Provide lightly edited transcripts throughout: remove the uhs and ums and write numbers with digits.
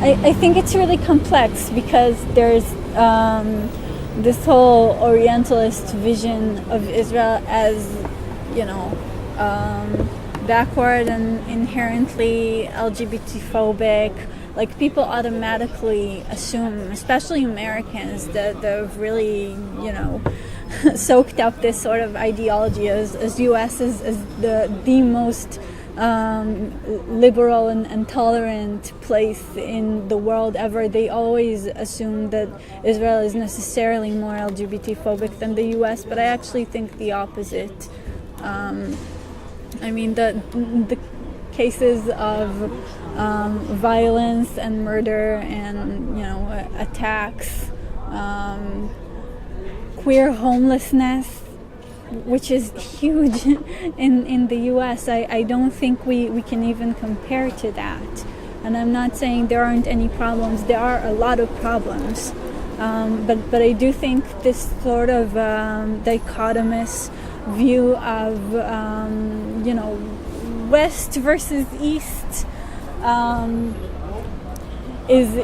I think it's really complex because there's this whole orientalist vision of Israel as, backward and inherently LGBT-phobic. Like, people automatically assume, especially Americans, that they've really, soaked up this sort of ideology as U.S. as the most liberal and tolerant place in the world ever. They always assume that Israel is necessarily more LGBT-phobic than the U.S., but I actually think the opposite. The cases of violence and murder and attacks, queer homelessness, which is huge in the U.S. I don't think we can even compare to that. And I'm not saying there aren't any problems. There are a lot of problems. But I do think this sort of dichotomous view of, West versus East is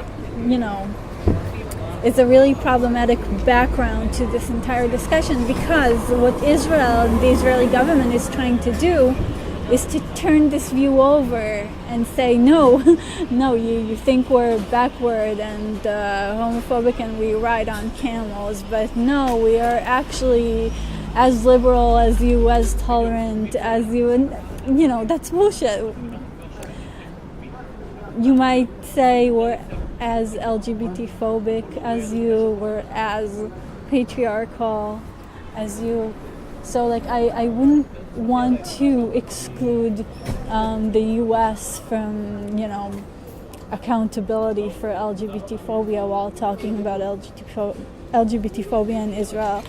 a really problematic background to this entire discussion, because what Israel, the Israeli government, is trying to do is to turn this view over and say, no, you think we're backward and homophobic and we ride on camels, but no, we are actually as liberal as you, as tolerant as you, and that's bullshit. You might say we're as LGBT-phobic as you, we're as patriarchal as you. So I wouldn't want to exclude the US from accountability for LGBT-phobia while talking about LGBT-phobia in Israel.